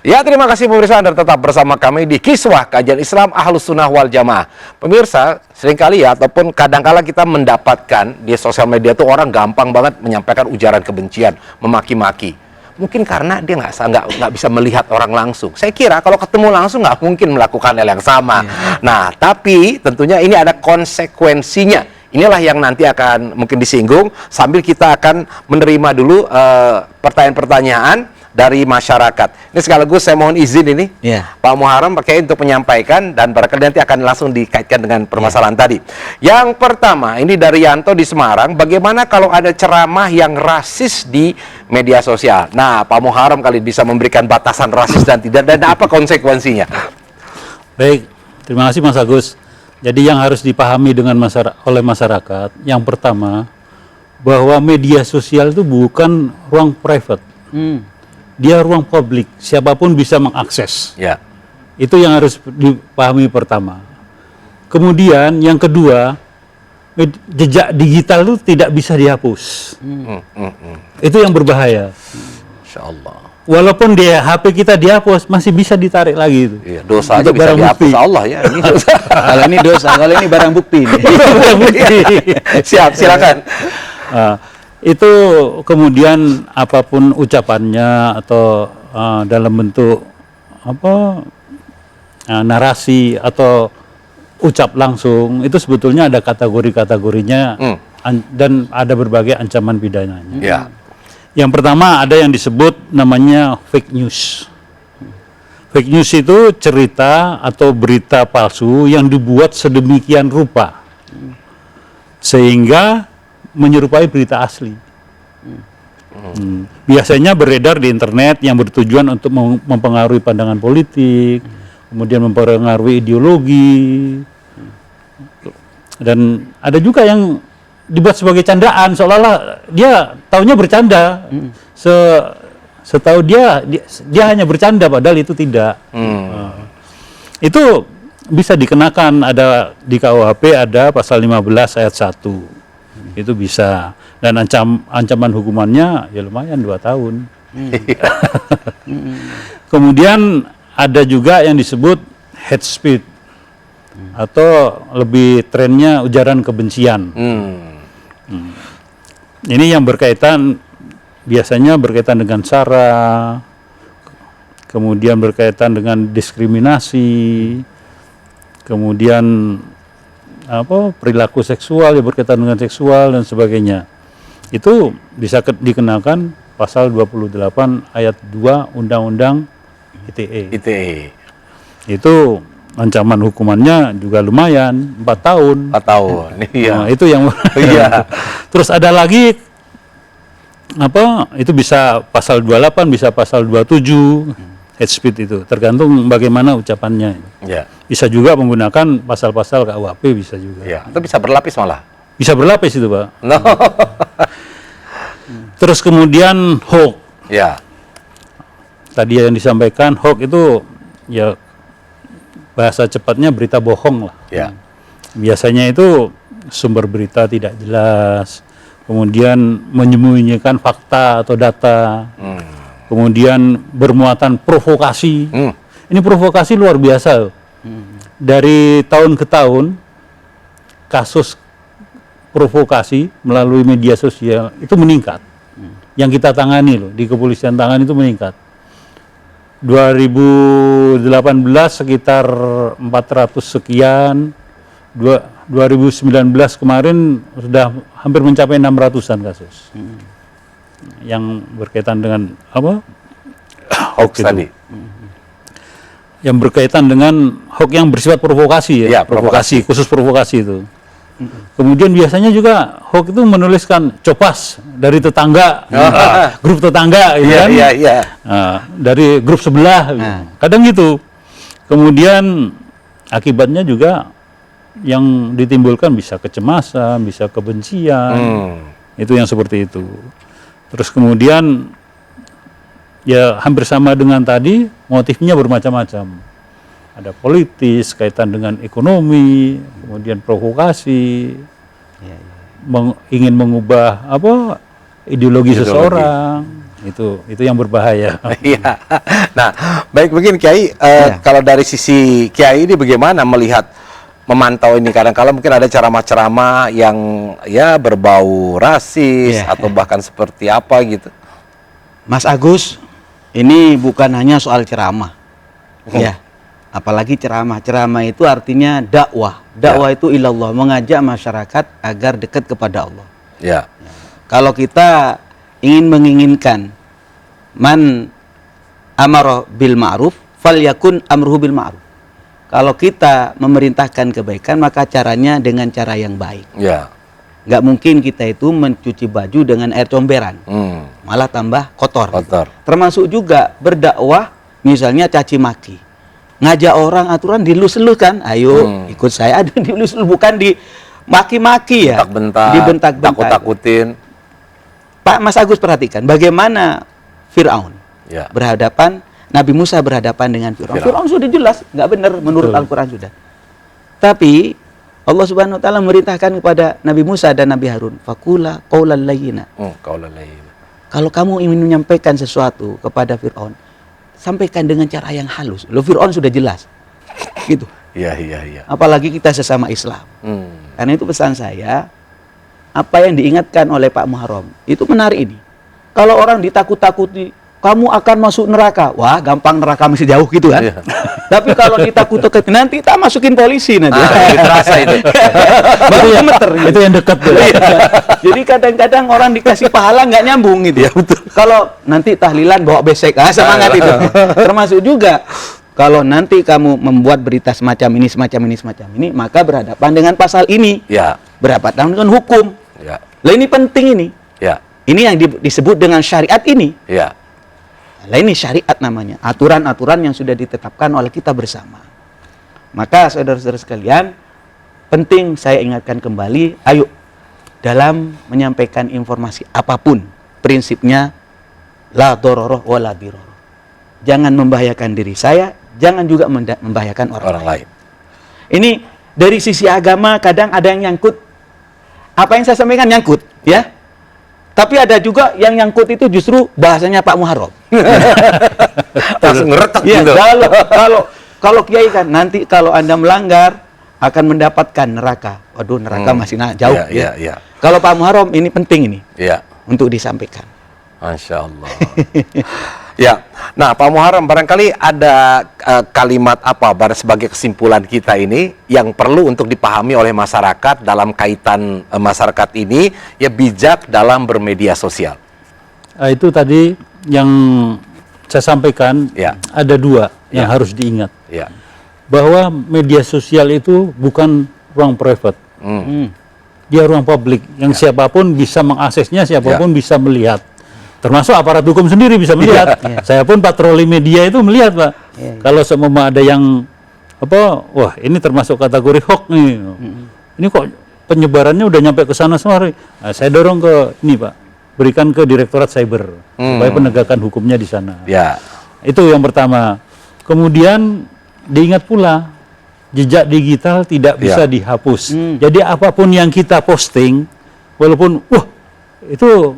Ya, terima kasih pemirsa, Anda tetap bersama kami di Kiswah Kajian Islam Ahlus Sunnah wal Jamaah. Pemirsa, seringkali ya, ataupun kadangkala kita mendapatkan di sosial media tuh orang gampang banget menyampaikan ujaran kebencian, memaki-maki. Mungkin karena dia nggak bisa melihat orang langsung. Saya kira kalau ketemu langsung nggak mungkin melakukan hal yang sama. Nah, tapi tentunya ini ada konsekuensinya. Inilah yang nanti akan mungkin disinggung sambil kita akan menerima dulu pertanyaan-pertanyaan dari masyarakat. Ini sekaligus saya mohon izin ini, Pak Muharrem pakai untuk menyampaikan dan barangkali nanti akan langsung dikaitkan dengan permasalahan tadi. Yang pertama, ini dari Yanto di Semarang, bagaimana kalau ada ceramah yang rasis di media sosial? Nah, Pak Muharrem kali bisa memberikan batasan rasis dan tidak, dan apa konsekuensinya? Baik, terima kasih Mas Agus. Jadi yang harus dipahami oleh masyarakat, yang pertama, bahwa media sosial itu bukan ruang private. Dia ruang publik, siapapun bisa mengakses. Ya. Itu yang harus dipahami pertama. Kemudian yang kedua, jejak digital itu tidak bisa dihapus. Itu yang berbahaya. Insya Allah. Walaupun HP kita dihapus, masih bisa ditarik lagi itu. Iya, dosa aja bisa dihapus Allah ya. Ini dosa. Kalau ini dosa, kalau ini barang bukti. Barang bukti. Siap, silakan. Itu kemudian apapun ucapannya atau dalam bentuk narasi atau ucap langsung, itu sebetulnya ada kategori-kategorinya dan ada berbagai ancaman pidananya. Ya. Yang pertama ada yang disebut namanya fake news. Fake news itu cerita atau berita palsu yang dibuat sedemikian rupa sehingga menyerupai berita asli. Biasanya beredar di internet yang bertujuan untuk mempengaruhi pandangan politik, kemudian mempengaruhi ideologi, dan ada juga yang dibuat sebagai candaan, seolah-olah dia taunya bercanda. Setahu dia hanya bercanda, padahal itu tidak. Itu bisa dikenakan, ada di KUHP ada pasal 15 ayat 1. Itu bisa, dan ancaman hukumannya ya lumayan 2 tahun. Kemudian ada juga yang disebut hate speech atau lebih trennya ujaran kebencian. Ini yang biasanya berkaitan dengan sara, kemudian berkaitan dengan diskriminasi, kemudian perilaku seksual yang berkaitan dengan seksual dan sebagainya. Itu bisa dikenakan pasal 28 ayat 2 Undang-Undang ITE. Itu ancaman hukumannya juga lumayan, 4 tahun. 4 tahun. Iya. Nah, itu yang Terus ada lagi itu bisa pasal 28, bisa pasal 27. Hate speech itu tergantung bagaimana ucapannya. Ya. Bisa juga menggunakan pasal-pasal KUHP, bisa juga. Ya, itu bisa berlapis malah. Bisa berlapis itu, Pak. No. Terus kemudian hoax. Ya. Tadi yang disampaikan hoax itu ya bahasa cepatnya berita bohong lah. Ya. Biasanya itu sumber berita tidak jelas, kemudian menyembunyikan fakta atau data. Kemudian bermuatan provokasi. Ini provokasi luar biasa. Dari tahun ke tahun, kasus provokasi melalui media sosial itu meningkat. Yang kita tangani loh, di kepolisian tangani itu meningkat. 2018 sekitar 400 sekian, 2019 kemarin sudah hampir mencapai 600-an kasus. Yang berkaitan dengan hoax tadi. Yang berkaitan dengan hoax yang bersifat provokasi ya, provokasi, khusus provokasi itu. Kemudian biasanya juga hoax itu menuliskan copas dari tetangga, grup tetangga, gitu kan? Dari grup sebelah, kadang gitu. Kemudian akibatnya juga yang ditimbulkan bisa kecemasan, bisa kebencian, itu yang seperti itu. Terus kemudian ya hampir sama dengan tadi, motifnya bermacam-macam. Ada politis, kaitan dengan ekonomi, kemudian provokasi, ingin mengubah ideologi seseorang, Itu yang berbahaya. Iya. Nah, baik begini Kiai, kalau dari sisi Kiai ini bagaimana melihat memantau ini? Kadang-kala mungkin ada ceramah-ceramah yang ya berbau rasis atau bahkan seperti apa gitu. Mas Agus, ini bukan hanya soal ceramah. Ya. Apalagi ceramah. Ceramah itu artinya dakwah. Dakwah itu ilallah, mengajak masyarakat agar dekat kepada Allah. Ya. Kalau kita menginginkan man amara bil ma'ruf falyakun amruhu bil ma'ruf. Kalau kita memerintahkan kebaikan, maka caranya dengan cara yang baik. Ya. Nggak mungkin kita itu mencuci baju dengan air comberan. Malah tambah kotor. Termasuk juga berdakwah, misalnya caci maki. Ngajak orang aturan dilus-lus kan, ayo ikut saya, ada dilus-lus, bukan di maki-maki ya. Dibentak-bentak, takut-takutin. Pak Mas Agus perhatikan bagaimana Fir'aun berhadapan, Nabi Musa berhadapan dengan Fir'aun. Fir'aun sudah jelas, nggak benar menurut Al-Quran sudah. Tapi Allah Subhanahu Wa Taala memerintahkan kepada Nabi Musa dan Nabi Harun, fakula qaulan layyina. Kalau kamu ingin menyampaikan sesuatu kepada Fir'aun, sampaikan dengan cara yang halus. Lo Fir'aun sudah jelas, gitu. Iya. Apalagi kita sesama Islam. Karena itu pesan saya, apa yang diingatkan oleh Pak Muharram itu menarik ini. Kalau orang ditakut-takuti, kamu akan masuk neraka. Wah, gampang, neraka masih jauh gitu kan. Tapi kalau ditakut-takuti, nanti tak masukin polisi nanti. Terasa itu. Baru gemeter. Itu yang dekat tuh. Jadi kadang-kadang orang dikasih pahala nggak nyambung gitu. Ya, betul. Kalau nanti tahlilan bawa besek, semangat itu. Termasuk juga kalau nanti kamu membuat berita semacam ini, maka berhadapan dengan pasal ini. Ya. Berhadapan dengan hukum. Ya. Lah ini penting ini. Ya. Ini yang disebut dengan syariat ini. Ya. Lah ini syariat namanya. Aturan-aturan yang sudah ditetapkan oleh kita bersama. Maka saudara-saudara sekalian, penting saya ingatkan kembali, ayo dalam menyampaikan informasi apapun, prinsipnya la dororoh wa la diroroh. Jangan membahayakan diri saya, jangan juga membahayakan orang lain. Ini dari sisi agama kadang ada yang nyangkut. Apa yang saya sampaikan nyangkut, ya. Tapi ada juga yang nyangkut itu justru bahasanya Pak Muharram. Langsung ngeretak ya, gitu. Kalau kiai kan nanti kalau Anda melanggar akan mendapatkan neraka. Waduh, neraka masih jauh. Iya. Kalau Pak Muharram ini penting ini. Iya. Untuk disampaikan. Masya Allah. Ya, nah Pak Muharram, barangkali ada kalimat apa sebagai kesimpulan kita ini yang perlu untuk dipahami oleh masyarakat dalam kaitan masyarakat ini ya bijak dalam bermedia sosial. Itu tadi yang saya sampaikan, ada dua yang harus diingat. Ya. Bahwa media sosial itu bukan ruang private. Dia ruang publik yang siapapun bisa mengaksesnya, siapapun bisa melihat. Termasuk aparat hukum sendiri bisa melihat. Saya pun patroli media itu melihat, Pak. Kalau semua ada yang wah ini termasuk kategori hoax nih. Ini kok penyebarannya udah nyampe ke sana semua. Nah, saya dorong ke ini, Pak. Berikan ke Direktorat Cyber supaya penegakan hukumnya di sana. Ya. Itu yang pertama. Kemudian diingat pula jejak digital tidak bisa dihapus. Jadi apapun yang kita posting, walaupun itu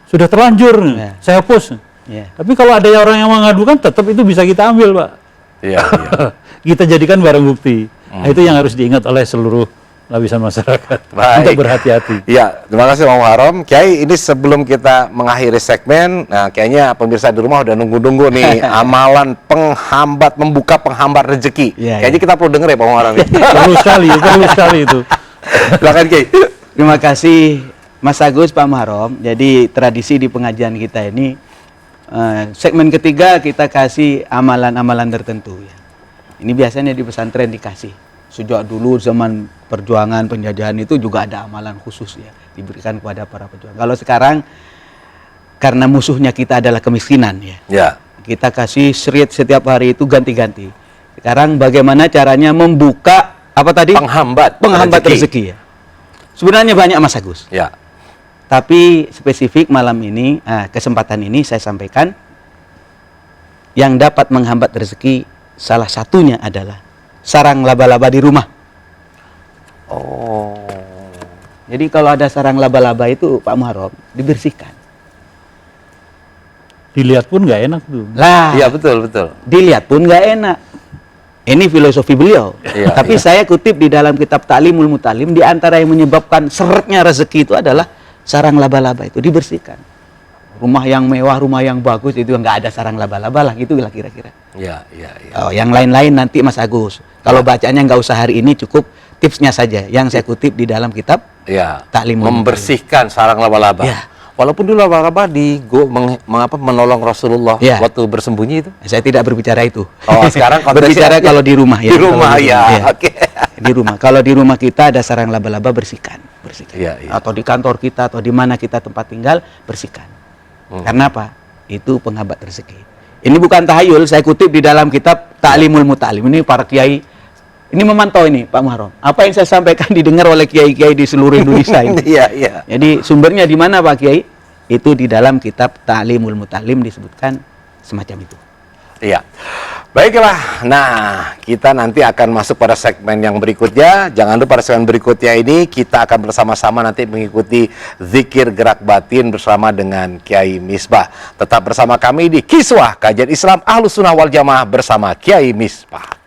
sudah terlanjur, saya hapus. Tapi kalau ada orang yang mengadukan, tetap itu bisa kita ambil, Pak. Iya. Kita jadikan barang bukti. Nah, itu yang harus diingat oleh seluruh lapisan masyarakat. Untuk berhati-hati. Ya, terima kasih Pak Muharram. Kiai, ini sebelum kita mengakhiri segmen, nah kayaknya pemirsa di rumah udah nunggu-nunggu nih amalan membuka penghambat rezeki. Kayaknya kita perlu denger ya Pak Muharram. Perlu sekali itu. Silakan Kiai. Terima kasih Mas Agus, Pak Muharram. Jadi tradisi di pengajian kita ini segmen ketiga kita kasih amalan-amalan tertentu ya. Ini biasanya di pesantren dikasih. Sejak dulu zaman perjuangan penjajahan itu juga ada amalan khusus ya diberikan kepada para pejuang. Kalau sekarang karena musuhnya kita adalah kemiskinan ya. Kita kasih serit setiap hari itu ganti-ganti. Sekarang bagaimana caranya membuka apa tadi? Penghambat rezeki ya. Sebenarnya banyak Mas Agus. Ya. Tapi spesifik malam ini, kesempatan ini saya sampaikan yang dapat menghambat rezeki salah satunya adalah sarang laba-laba di rumah. Jadi kalau ada sarang laba-laba itu Pak Muharram dibersihkan. dilihat pun nggak enak tuh. Lah, Iya, betul, betul. dilihat pun nggak enak. Ini filosofi beliau. Iya, Tapi iya. saya kutip di dalam kitab Ta'limul Mutalim, di antara yang menyebabkan seretnya rezeki itu adalah sarang laba-laba itu dibersihkan. Rumah yang mewah, rumah yang bagus itu nggak ada sarang laba-laba lah, gitulah kira-kira. Iya, iya, iya. Oh, yang lain-lain nanti Mas Agus. Kalau bacanya nggak usah hari ini, cukup tipsnya saja yang saya kutip di dalam kitab Ya, Ta'limul membersihkan sarang laba-laba. Ya. Walaupun dulu laba-laba menolong Rasulullah Ya. waktu bersembunyi itu. Saya tidak berbicara itu. Oh, sekarang konteksnya berbicara kalau di rumah ya. Di rumah Kalau ya. iya. Oke. Di rumah. Kalau di rumah kita ada sarang laba-laba, bersihkan. Iya, iya. Atau di kantor kita atau di mana kita tempat tinggal, bersihkan. Karena apa? Itu penghambat rezeki. Ini bukan tahayul, saya kutip di dalam kitab Ta'limul Mutalim. Ini para kiai ini memantau ini Pak Muharram. Apa yang saya sampaikan didengar oleh kiai-kiai di seluruh Indonesia ini. Iya, iya. Jadi sumbernya di mana Pak Kiai? Itu di dalam kitab Ta'limul Mutalim disebutkan semacam itu. Iya. Baiklah. Nah, kita nanti akan masuk pada segmen yang berikutnya. Jangan lupa pada segmen berikutnya ini kita akan bersama-sama nanti mengikuti zikir gerak batin bersama dengan Kiai Misbah. Tetap bersama kami di Kiswah Kajian Islam Ahlus Sunnah wal Jamaah bersama Kiai Misbah.